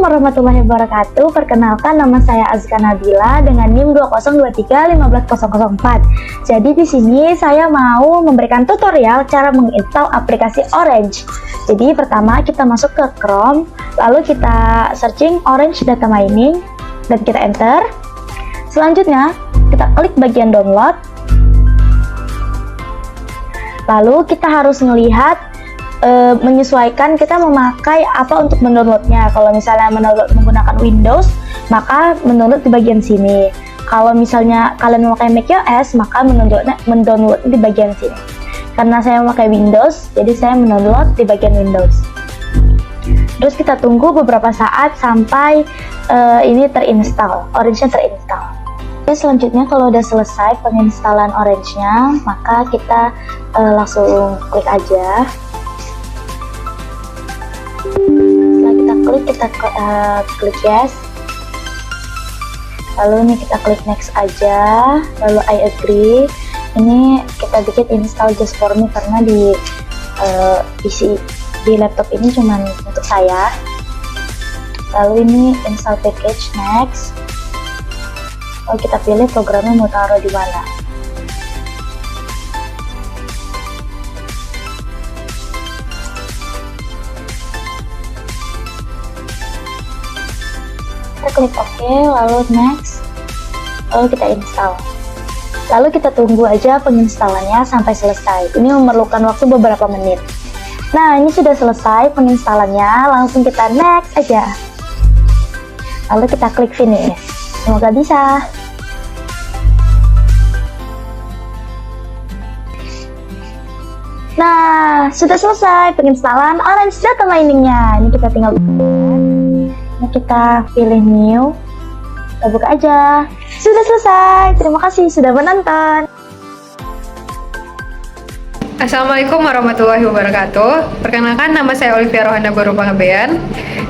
Assalamualaikum warahmatullahi wabarakatuh. Perkenalkan, nama saya Azka Nabila dengan NIM 202315004. Jadi di sini saya mau memberikan tutorial cara menginstal aplikasi Orange. Jadi pertama kita masuk ke Chrome, lalu kita searching Orange Data Mining dan kita enter. Selanjutnya kita klik bagian download. Lalu kita harus melihat menyesuaikan kita memakai apa untuk mendownloadnya. Kalau misalnya mendownload menggunakan Windows, maka mendownload di bagian sini. Kalau misalnya kalian memakai macOS, maka mendownload di bagian sini. Karena saya memakai Windows, jadi saya mendownload di bagian Windows. Terus kita tunggu beberapa saat sampai ini terinstall, Orange-nya terinstall. Oke, selanjutnya kalau udah selesai penginstalan Orange-nya, maka kita langsung klik aja. Setelah kita klik yes, lalu ini kita klik next aja, lalu I agree. Ini kita bikin install just for me karena di PC di laptop ini cuman untuk saya. Lalu ini install package, next. Lalu kita pilih programnya mau taruh di mana. Kita klik OK, lalu next, lalu kita install. Lalu kita tunggu aja penginstalannya sampai selesai. Ini memerlukan waktu beberapa menit. Nah, ini sudah selesai penginstalannya, langsung kita next aja. Lalu kita klik finish. Semoga bisa. Nah, sudah selesai penginstalan Orange Data Mining-nya. Ini kita tinggal kita pilih new, kita buka aja. Sudah selesai. Terima kasih sudah menonton. Assalamualaikum warahmatullahi wabarakatuh. Perkenalkan, nama saya Olivia Rohana Baru Pangabean.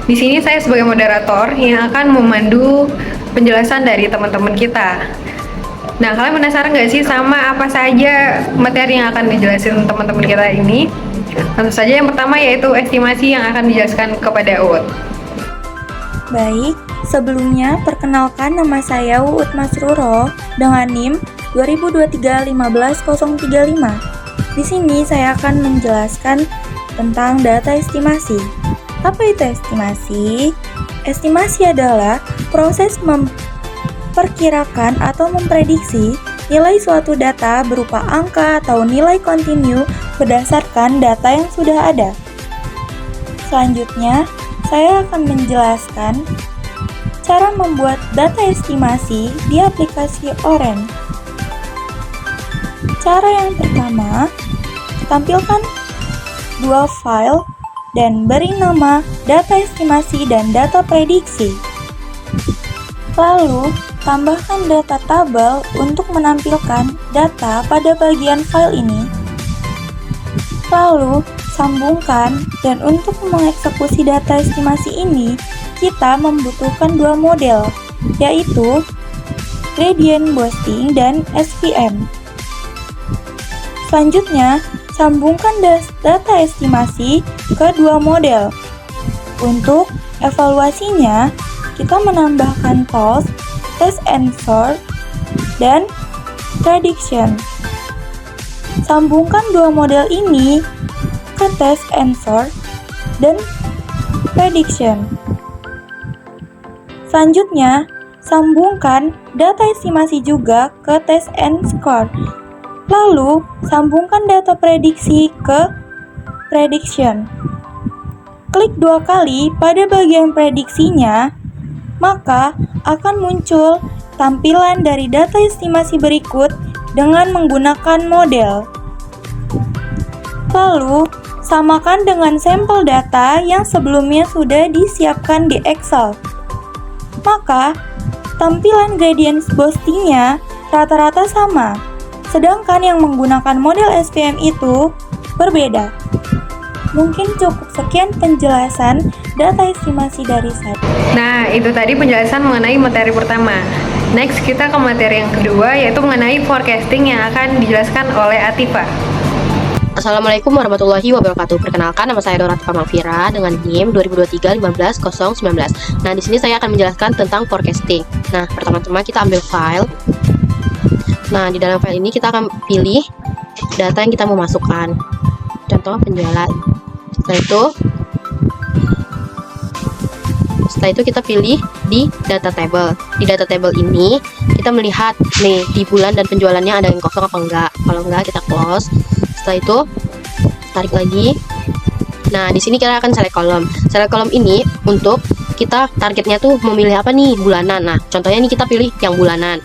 Di sini saya sebagai moderator yang akan memandu penjelasan dari teman-teman kita. Nah, kalian penasaran nggak sih sama apa saja materi yang akan dijelasin teman-teman kita ini? Tentu saja yang pertama yaitu estimasi yang akan dijelaskan kepada Uut. Baik, sebelumnya perkenalkan nama saya Uut Masruro dengan NIM 2023-15035. Di sini saya akan menjelaskan tentang data estimasi. Apa itu estimasi? Estimasi adalah proses memperkirakan atau memprediksi nilai suatu data berupa angka atau nilai kontinu berdasarkan data yang sudah ada. Selanjutnya, saya akan menjelaskan cara membuat data estimasi di aplikasi Orange. Cara yang pertama, tampilkan dua file dan beri nama data estimasi dan data prediksi. Lalu, tambahkan data tabel untuk menampilkan data pada bagian file ini. Lalu, sambungkan, dan untuk mengeksekusi data estimasi ini, kita membutuhkan dua model, yaitu gradient boosting dan SVM. Selanjutnya, sambungkan data estimasi ke dua model. Untuk evaluasinya, kita menambahkan tools, test and sort, dan prediction. Sambungkan dua model ini ke test and sort dan prediction. Selanjutnya, sambungkan data estimasi juga ke test and score. Lalu, sambungkan data prediksi ke prediction. Klik dua kali pada bagian prediksinya, maka akan muncul tampilan dari data estimasi berikut dengan menggunakan model. Lalu, samakan dengan sampel data yang sebelumnya sudah disiapkan di Excel. Maka, tampilan gradient boosting-nya rata-rata sama, sedangkan yang menggunakan model SVM itu berbeda. Mungkin cukup sekian penjelasan data estimasi dari saya. Nah, itu tadi penjelasan mengenai materi pertama. Next, kita ke materi yang kedua, yaitu mengenai forecasting yang akan dijelaskan oleh Atifa. Assalamualaikum warahmatullahi wabarakatuh. Perkenalkan, nama saya Dora Malvira dengan NIM 2023-15019. Nah, di sini saya akan menjelaskan tentang forecasting. Nah, pertama-tama kita ambil file. Nah, di dalam file ini kita akan pilih data yang kita mau masukkan. Contoh penjualan. Setelah itu kita pilih di data table. Di data table ini kita melihat nih di bulan dan penjualannya ada yang kosong apa enggak. Kalau enggak kita close. Setelah itu tarik lagi. Nah, di sini kita akan select column. Select column ini untuk kita targetnya tuh memilih apa nih, bulanan. Nah, contohnya ini kita pilih yang bulanan.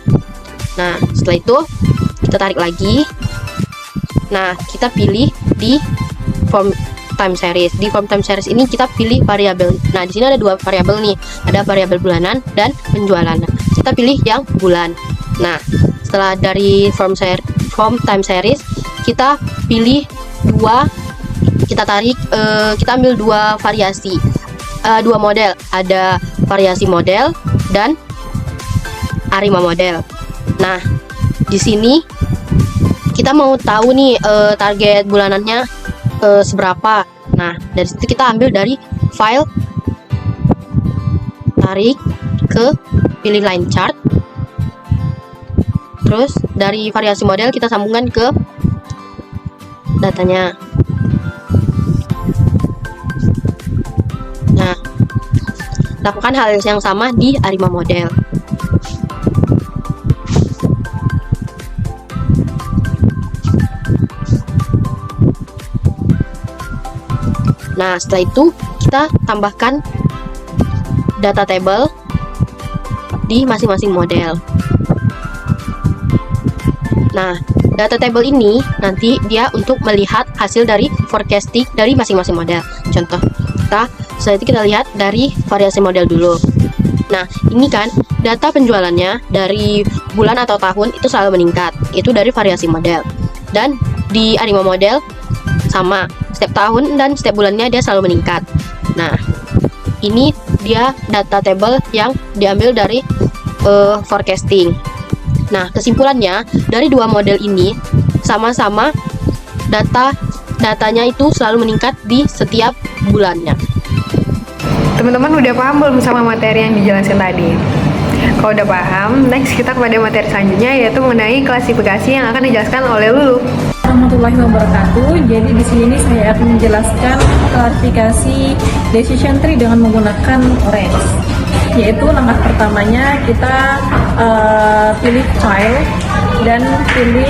Nah, setelah itu kita tarik lagi. Nah, kita pilih di form time series. Di form time series ini kita pilih variabel. Nah, di sini ada dua variabel nih. Ada variabel bulanan dan penjualan. Nah, kita pilih yang bulan. Nah, setelah dari form time series kita pilih kita ambil dua variasi, dua model, ada variasi model dan Arima model. Nah, di sini kita mau tahu nih target bulanannya seberapa. Nah, dari situ kita ambil dari file, tarik ke pilih line chart, terus dari variasi model kita sambungkan ke datanya. Nah, lakukan hal yang sama di Arima model. Nah, setelah itu kita tambahkan data table di masing-masing model. Nah, data table ini nanti dia untuk melihat hasil dari forecasting dari masing-masing model. Contoh, setelah itu kita lihat dari variasi model dulu. Nah, ini kan data penjualannya dari bulan atau tahun itu selalu meningkat. Itu dari variasi model. Dan di Arima model sama, setiap tahun dan setiap bulannya dia selalu meningkat. Nah, ini dia data table yang diambil dari forecasting. Nah, kesimpulannya dari dua model ini sama-sama datanya itu selalu meningkat di setiap bulannya. Teman-teman udah paham belum sama materi yang dijelasin tadi? Kalau udah paham, next kita kepada materi selanjutnya, yaitu mengenai klasifikasi yang akan dijelaskan oleh Lulu. Warahmatullahi wabarakatuh. Jadi di sini saya akan menjelaskan klasifikasi decision tree dengan menggunakan orange. Yaitu langkah pertamanya kita pilih file dan pilih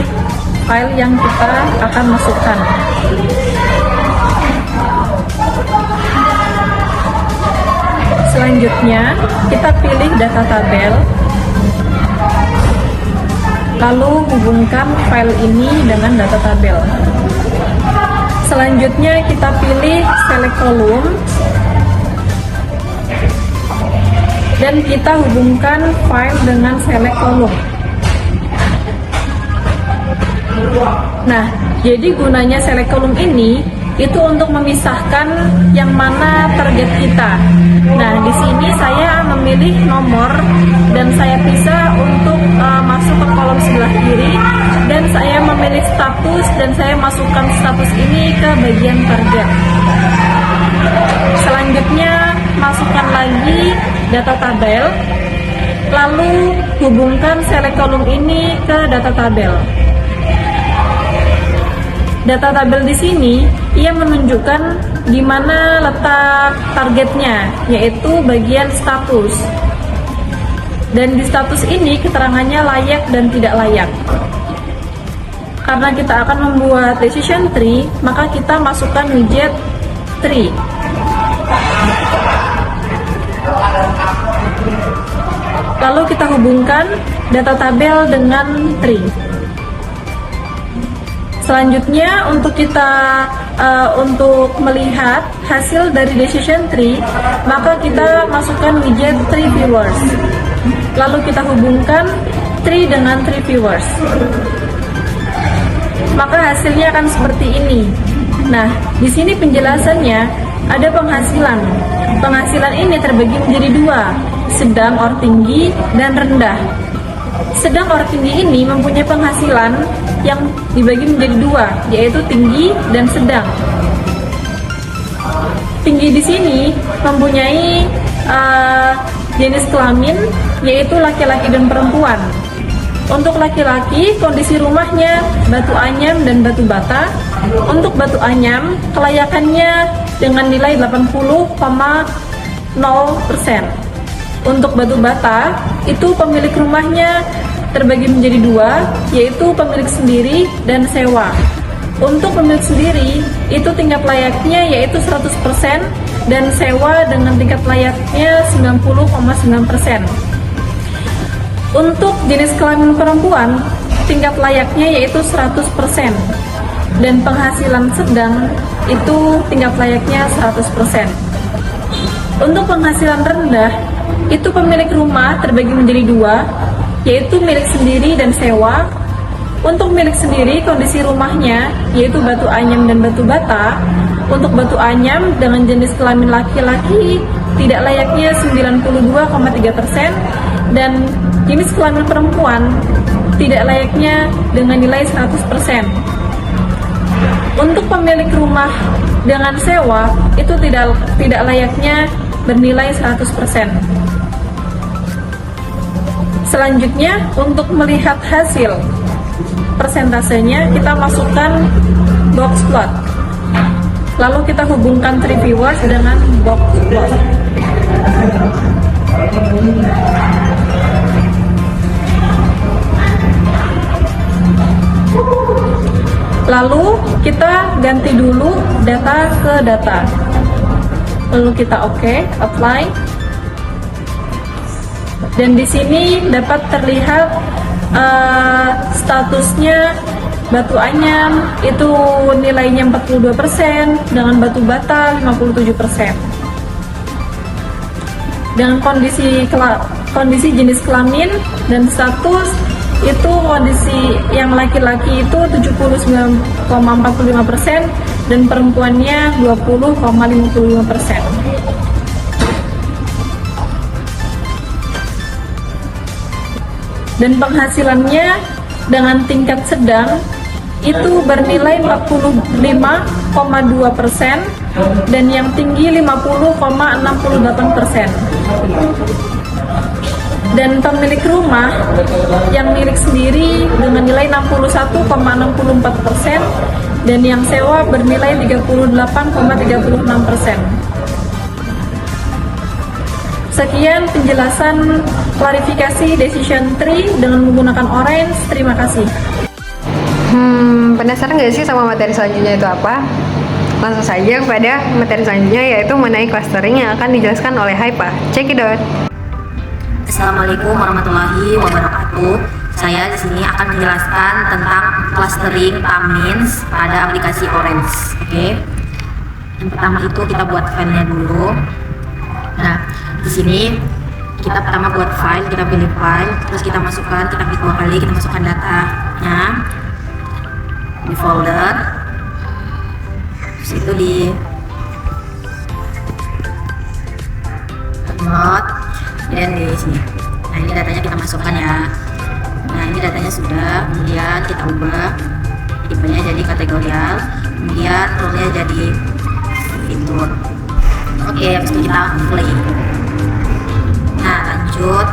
file yang kita akan masukkan. Selanjutnya kita pilih data tabel, lalu hubungkan file ini dengan data tabel. Selanjutnya kita pilih select column dan kita hubungkan file dengan select column. Nah, jadi gunanya select column ini itu untuk memisahkan yang mana target kita. Nah, di sini saya memilih nomor dan saya pisah untuk masuk ke kolom sebelah kiri, dan saya memilih status dan saya masukkan status ini ke bagian target. Selanjutnya masukkan lagi data tabel, lalu hubungkan select column ini ke data tabel. Data tabel di sini ia menunjukkan di mana letak targetnya, yaitu bagian status. Dan di status ini keterangannya layak dan tidak layak. Karena kita akan membuat decision tree, maka kita masukkan widget tree. Lalu kita hubungkan data tabel dengan tree. Selanjutnya untuk untuk melihat hasil dari decision tree, maka kita masukkan widget tree viewers. Lalu kita hubungkan tree dengan tree viewers. Maka hasilnya akan seperti ini. Nah, di sini penjelasannya ada penghasilan. Penghasilan ini terbagi menjadi dua, sedang or tinggi dan rendah. Sedang or tinggi ini mempunyai penghasilan yang dibagi menjadi dua, yaitu tinggi dan sedang. Tinggi di sini mempunyai jenis kelamin, yaitu laki-laki dan perempuan. Untuk laki-laki, kondisi rumahnya batu anyam dan batu bata. Untuk batu anyam, kelayakannya dengan nilai 80,0%. Untuk batu bata, itu pemilik rumahnya terbagi menjadi dua, yaitu pemilik sendiri dan sewa. Untuk pemilik sendiri, itu tingkat layaknya yaitu 100% dan sewa dengan tingkat layaknya 90,9%. Untuk jenis kelamin perempuan, tingkat layaknya yaitu 100% dan penghasilan sedang itu tingkat layaknya 100%. Untuk penghasilan rendah, itu pemilik rumah terbagi menjadi dua, yaitu milik sendiri dan sewa. Untuk milik sendiri, kondisi rumahnya yaitu batu anyam dan batu bata. Untuk batu anyam dengan jenis kelamin laki-laki tidak layaknya 92,3% dan jenis kelamin perempuan tidak layaknya dengan nilai 100%. Untuk pemilik rumah dengan sewa itu tidak layaknya bernilai 100%. Selanjutnya, untuk melihat hasil persentasenya, kita masukkan box plot. Lalu kita hubungkan tree viewers dengan box plot. Lalu kita ganti dulu data ke data. Lalu kita apply. Dan di sini dapat terlihat statusnya batu anyam itu nilainya 42%, dengan batu bata 57%. Dengan kondisi jenis kelamin dan status itu, kondisi yang laki-laki itu 79,45% dan perempuannya 20,55%. Dan penghasilannya dengan tingkat sedang itu bernilai 45,2% dan yang tinggi 50,68%. Dan pemilik rumah yang milik sendiri dengan nilai 61,64% dan yang sewa bernilai 38,36%. Sekian penjelasan klarifikasi decision tree dengan menggunakan orange. Terima kasih. Penasaran nggak sih sama materi selanjutnya itu apa? Langsung saja kepada materi selanjutnya, yaitu mengenai clustering yang akan dijelaskan oleh Haipa. Check it out. Assalamualaikum warahmatullahi wabarakatuh. Saya di sini akan menjelaskan tentang clustering thumbnails pada aplikasi Orange. Oke. Yang pertama itu kita buat filenya dulu. Nah, di sini kita pertama buat file, kita pilih file, terus kita masukkan, kita klik 2 kali, kita masukkan datanya di folder. Terus itu di note dan di sini. Nah, ini datanya kita masukkan ya. Nah, ini datanya sudah, kemudian kita ubah tipenya jadi kategorial, kemudian role-nya jadi fitur. Oke, habis itu kita play. Nah, lanjut,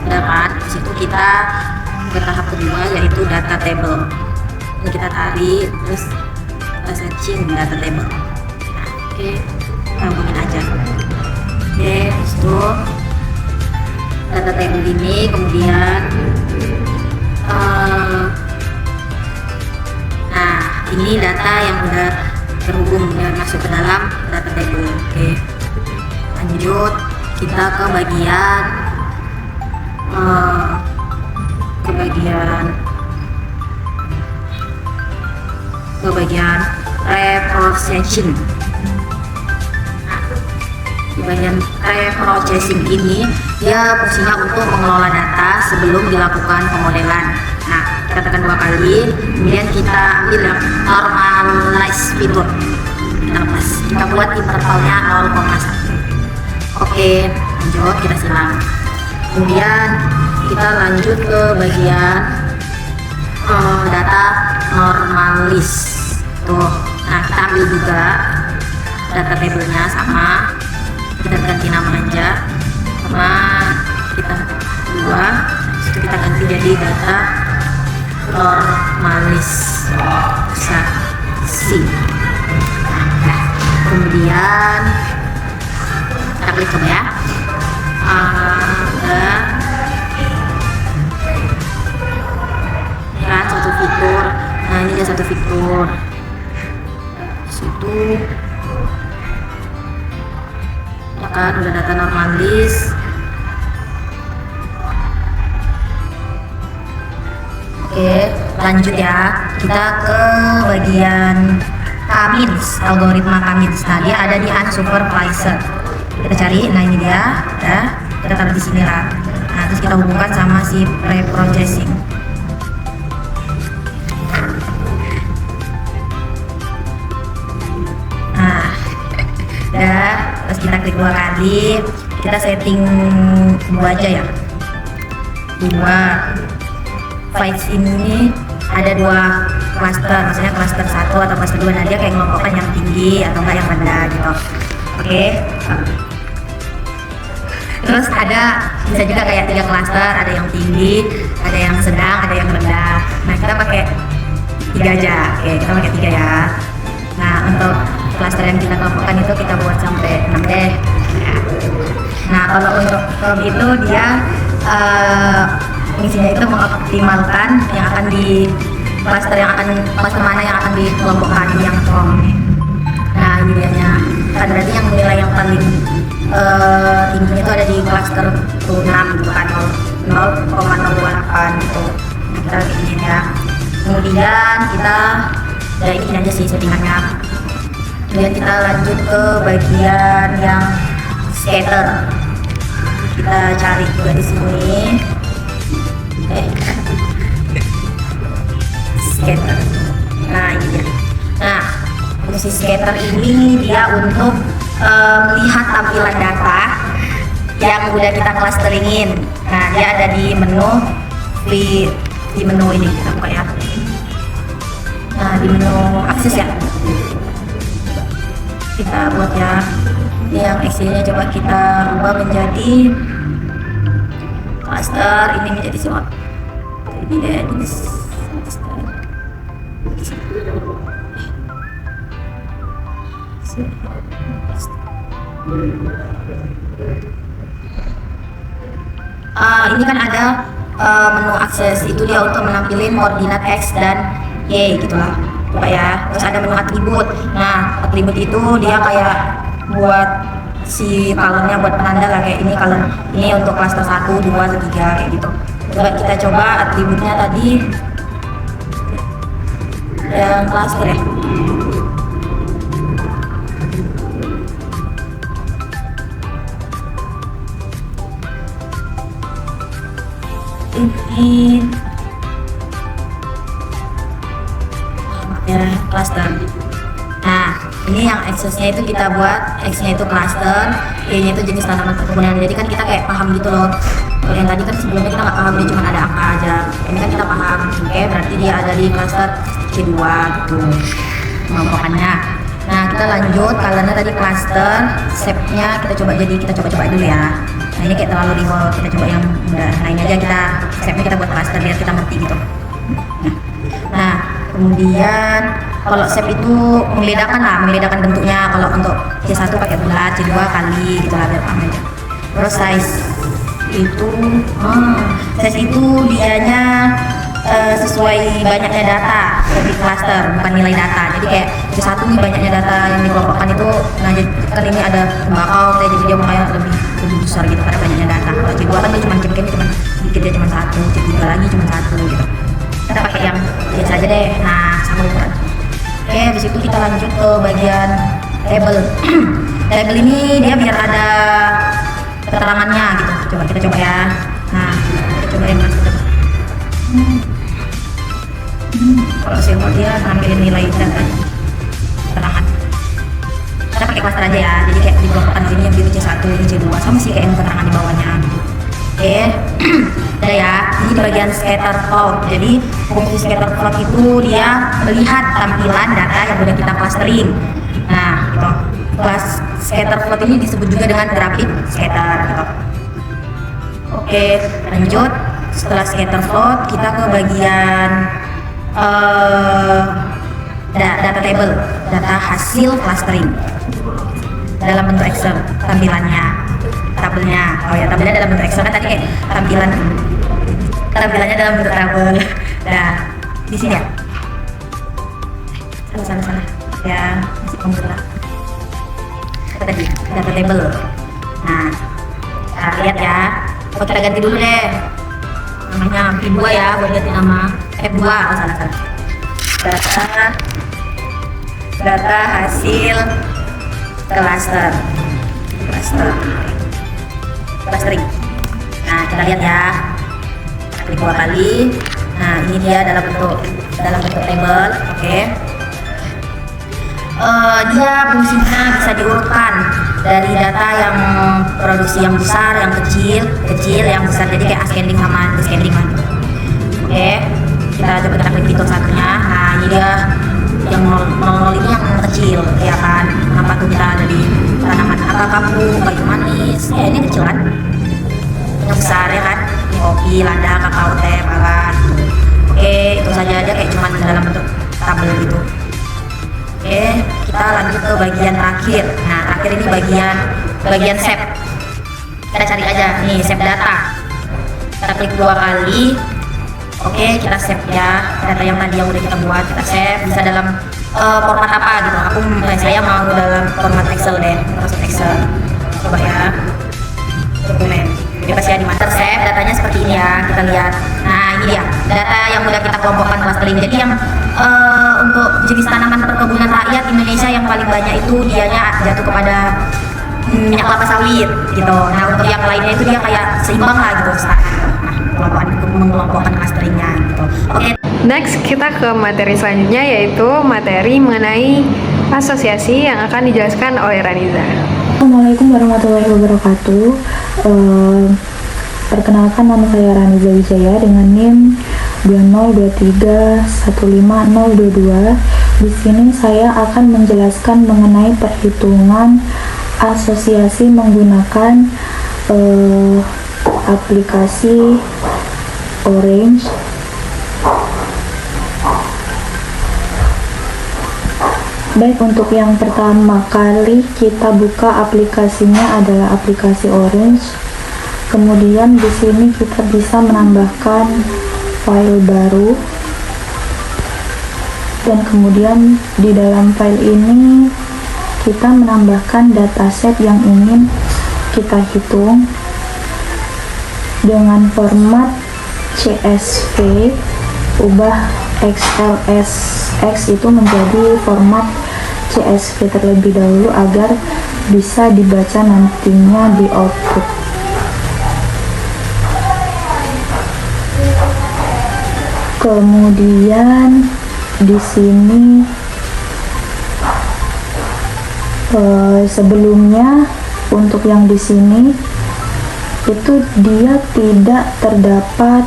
udah kan? Di situ kita ke tahap kedua, yaitu data table. Ini kita tarik, terus kita searching data table. Nah, oke, kita hubungin aja. Oke, habis itu data table ini kemudian nah, ini data yang udah terhubung dan masuk ke dalam data table. Oke, lanjut kita ke bagian reprocessing. Di bagian reprocessing ini dia fungsinya untuk mengelola data sebelum dilakukan pemodelan. Nah, kita tekan 2 kali, kemudian kita ambil yang normalize fitur. Kita lepas, kita buat intervalnya 0,1. Oke, lanjut, kita silang. Kemudian kita lanjut ke bagian data normalis tuh. Nah, kita ambil juga data tabelnya sama, kita ganti nama aja sama, kita ubah, itu kita ganti jadi data normalisasi. Kemudian kita klik coba ya. Ada kan satu fitur. Nah, ini dia satu fitur. Situ ya kan udah data normalis. Oke, lanjut ya. Kita ke bagian K-means, algoritma K-means. Nah, dia ada di unsupervised. Kita cari, nah ini dia, ada. Kita taruh di sini lah. Nah, terus kita hubungkan sama si pre-processing. Nah, udah. Terus kita klik 2 kali. Kita setting 2 aja ya. 2. Files ini ada 2 cluster, maksudnya cluster 1 atau cluster 2. Nah, dia kayak ngelompokkan yang tinggi atau enggak yang rendah gitu. Oke. Terus bisa juga kayak 3 cluster, ada yang tinggi, ada yang sedang, ada yang rendah. Nah, kita pakai 3 aja. Oke, kita pakai 3 ya. Nah, untuk cluster yang kita kelompokkan itu kita buat sampai 6 deh. Nah, kalau untuk from itu dia fungsinya itu mengoptimalkan yang akan di cluster mana yang akan dikelompokkan yang from. Nah, ini dianya. Kan berarti yang nilai yang paling tingginya itu ada di cluster 6 gitu kan, 0,028 gitu. Nah, kita ini ya. Kemudian kita ini aja sih settingannya. Kemudian kita lanjut ke bagian yang scatter. Kita cari juga di sini. Scatter. Nah, ini dia. Nah, fungsi scatter ini dia untuk melihat tampilan data yang udah kita clusteringin. Nah, dia ada di menu di menu ini, kita buka ya. Nah, di menu akses ya. Kita buat ya. Yang Excel-nya coba kita ubah menjadi cluster, ini menjadi semua. Ini ini kan ada menu akses, itu dia untuk menampilkan koordinat X dan Y gitulah, coba ya. Terus ada menu atribut. Nah, atribut itu dia kayak buat si colornya, buat penanda lah, kayak ini color ini untuk cluster 1, 2, 3 kayak gitu. Coba kita coba atributnya tadi yang cluster ya. Ini ya cluster. Nah, ini yang aksesnya itu kita buat, X-nya itu cluster, Y-nya itu jenis tanaman perkebunan. Jadi kan kita kayak paham gitu loh. Kalau yang tadi kan sebelumnya kita nggak paham, dia cuma ada angka aja. Ini kan kita paham, oke, berarti dia ada di cluster C2 gitu kelompokannya. Nah, kita lanjut, karena tadi cluster shape-nya kita coba dulu ya. Nah, ini kayak terlalu default, kita coba yang mudah. Nah, ini aja kita shape-nya kita buat cluster biar kita ngerti gitu. Nah, kemudian kalau shape itu membedakan bentuknya. Kalau untuk C1 pakai bulat, C2 kali gitu lah biar paham aja. Terus size itu dianya sesuai banyaknya data dari cluster, bukan nilai data. Jadi kayak C1 nih banyaknya data yang dikelompokkan itu, nah kan ini ada tembakau, jadi dia makanya lebih besar gitu karena banyaknya data. Kalau C2 kan dia cuma dikit, dia cuma 1, C3 lagi cuma 1 gitu. Kita pakai yang biasa aja deh. Nah, sama ukuran. Oke, di situ kita lanjut ke bagian table. Table ini dia biar ada keterangannya gitu. Coba kita coba ya. Nah, kita coba yang masuk. Kalau simbol dia nampilin nilai data keterangan. Kita pakai cluster aja ya. Jadi kayak di kelompokkan sini yang biru C1, ini C2, sama sih kayak yang keterangan di bawahnya. Oke. Dan beda ya. Ini di bagian scatter plot. Jadi fungsi scatter plot itu dia melihat tampilan data yang udah kita clustering. Nah, gitu. Kelas scatter plot ini disebut juga dengan grafik scatter gitu. Oke, lanjut. Setelah scatter plot kita ke bagian data table, data hasil clustering dalam bentuk Excel tampilannya, tabelnya. Oh ya, tabelnya dalam bentuk Excel kan tadi kayak tampilannya dalam bentuk tabel. Nah, di sini ya. Sana ya, masih komputer lah. Tadi data table. Nah, kita lihat ya. Oh, kita ganti dulu deh. Namanya P2 ya, buat ganti nama F2. Oh, salah. Data hasil clustering. Nah, kita lihat ya. Klik 2 kali. Nah, ini dia dalam bentuk table. Oke. Dia fungsinya bisa diurutkan dari data yang produksi yang besar, yang kecil, yang besar. Jadi kayak ascending sama descending lah. Oke. Kita coba klik fitur satunya. Nah, ini dia yang 00 ini yang kecil, ya kan? Kenapa tuh kita ada di tanaman apa, kamu, kayu manis? Ya ini kecil kan? Yang besar ya kan? Kopi, lada, kakao, teh, kan? Oke, itu saja aja kayak cuman dalam bentuk tabel gitu. Oke, kita lanjut ke bagian terakhir. Nah, terakhir ini bagian save. Kita cari aja nih save data. Kita klik 2 kali. Oke, kita save ya data yang tadi yang udah kita buat. Kita save bisa dalam format apa gitu. Saya mau dalam format Excel deh. Masuk Excel. Coba ya. Dokumen. Bebas ya di master save. Datanya seperti ini ya. Kita lihat. Nah, ini dia data yang udah kita kelompokkan clustering. Jadi yang untuk jenis tanaman perkebunan rakyat Indonesia yang paling banyak itu dianya jatuh kepada minyak kelapa sawit gitu. Nah, untuk yang lainnya itu dia kayak seimbang lah gitu. Mengelompokkan clusteringnya gitu. Oke. Next, kita ke materi selanjutnya, yaitu materi mengenai asosiasi yang akan dijelaskan oleh Raniza. Assalamualaikum warahmatullahi wabarakatuh. Perkenalkan, nama saya Raniza Wijaya dengan NIM 202315022. Di sini saya akan menjelaskan mengenai perhitungan asosiasi menggunakan aplikasi Orange. Baik, untuk yang pertama kali kita buka aplikasinya adalah aplikasi Orange. Kemudian di sini kita bisa menambahkan file baru. Dan kemudian di dalam file ini kita menambahkan dataset yang ingin kita hitung dengan format CSV, ubah XLSX itu menjadi format CSV terlebih dahulu agar bisa dibaca nantinya di output. Kemudian di sini sebelumnya untuk yang di sini itu dia tidak terdapat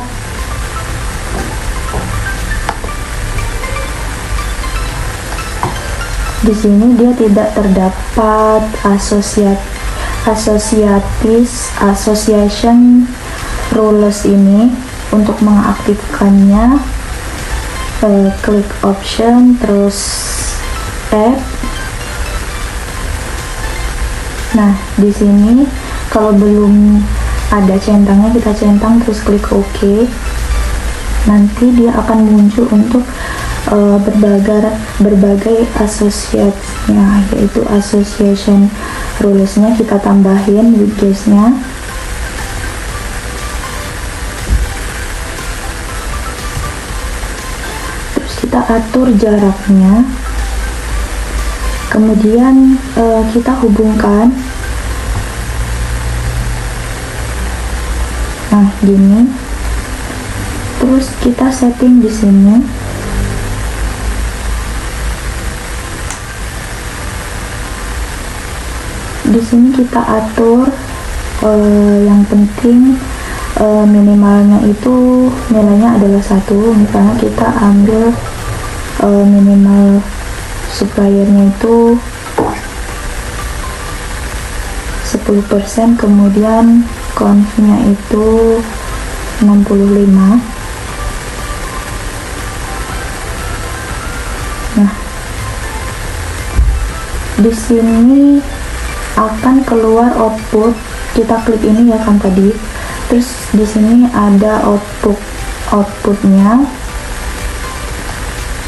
association rules ini. Untuk mengaktifkannya klik option terus add. Nah, di sini kalau belum ada centangnya kita centang terus klik OK. Nanti dia akan muncul untuk berbagai asosiasinya, yaitu association rules-nya kita tambahin with guess-nya. Terus kita atur jaraknya. Kemudian kita hubungkan. Nah, gini. Terus kita setting di sini. Di sini kita atur yang penting minimalnya itu nilainya adalah 1. Misalnya kita ambil minimal suppliernya itu 10%, kemudian conf-nya itu 65. Nah, di sini akan keluar output. Kita klik ini ya kan tadi. Terus di sini ada outputnya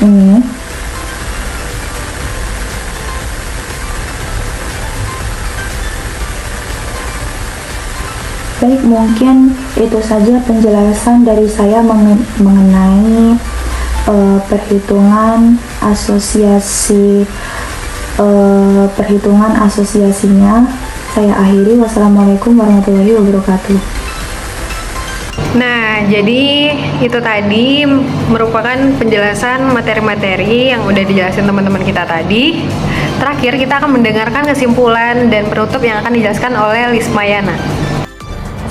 ini. Baik, mungkin itu saja penjelasan dari saya mengenai perhitungan asosiasinya. Saya akhiri. Wassalamualaikum warahmatullahi wabarakatuh. Nah, jadi itu tadi merupakan penjelasan materi-materi yang udah dijelasin teman-teman kita tadi. Terakhir, kita akan mendengarkan kesimpulan dan penutup yang akan dijelaskan oleh Lismayana.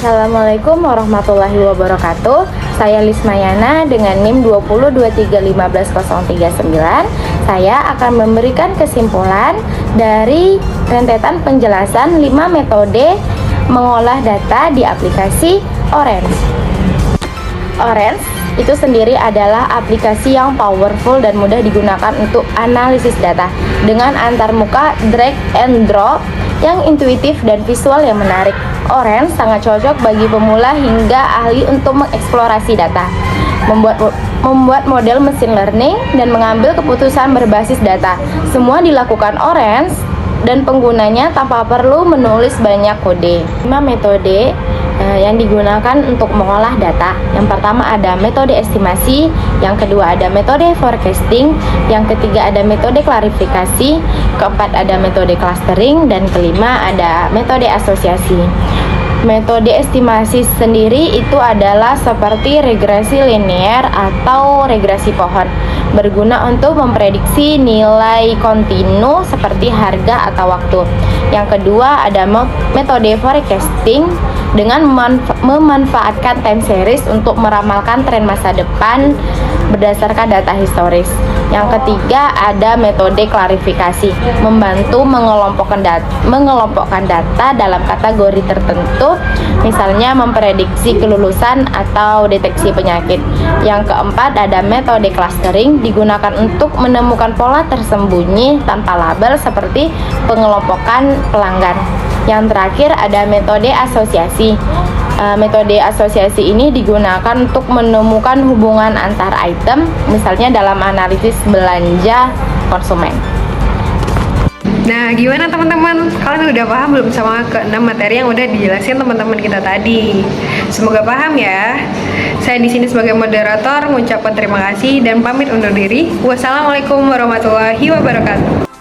Assalamualaikum warahmatullahi wabarakatuh. Saya Lismayana dengan NIM 2023150039. Saya akan memberikan kesimpulan dari rentetan penjelasan 5 metode mengolah data di aplikasi Orange. Orange itu sendiri adalah aplikasi yang powerful dan mudah digunakan untuk analisis data dengan antarmuka drag and drop yang intuitif dan visual yang menarik. Orange sangat cocok bagi pemula hingga ahli untuk mengeksplorasi data, membuat model machine learning, dan mengambil keputusan berbasis data. Semua dilakukan Orange dan penggunanya tanpa perlu menulis banyak kode. 5 metode yang digunakan untuk mengolah data. Yang pertama ada metode estimasi, yang kedua ada metode forecasting, yang ketiga ada metode klarifikasi, keempat ada metode clustering, dan kelima ada metode asosiasi. Metode estimasi sendiri itu adalah seperti regresi linear atau regresi pohon, berguna untuk memprediksi nilai kontinu seperti harga atau waktu. Yang kedua ada metode forecasting dengan memanfaatkan time series untuk meramalkan tren masa depan berdasarkan data historis. Yang ketiga ada metode klarifikasi, membantu mengelompokkan data dalam kategori tertentu, misalnya memprediksi kelulusan atau deteksi penyakit. Yang keempat ada metode clustering, digunakan untuk menemukan pola tersembunyi tanpa label seperti pengelompokan pelanggan. Yang terakhir ada metode asosiasi. Metode asosiasi ini digunakan untuk menemukan hubungan antar item, misalnya dalam analisis belanja konsumen. Nah, gimana teman-teman? Kalian udah paham belum sama ke-6 materi yang udah dijelasin teman-teman kita tadi? Semoga paham ya. Saya di sini sebagai moderator mengucapkan terima kasih dan pamit undur diri. Wassalamualaikum warahmatullahi wabarakatuh.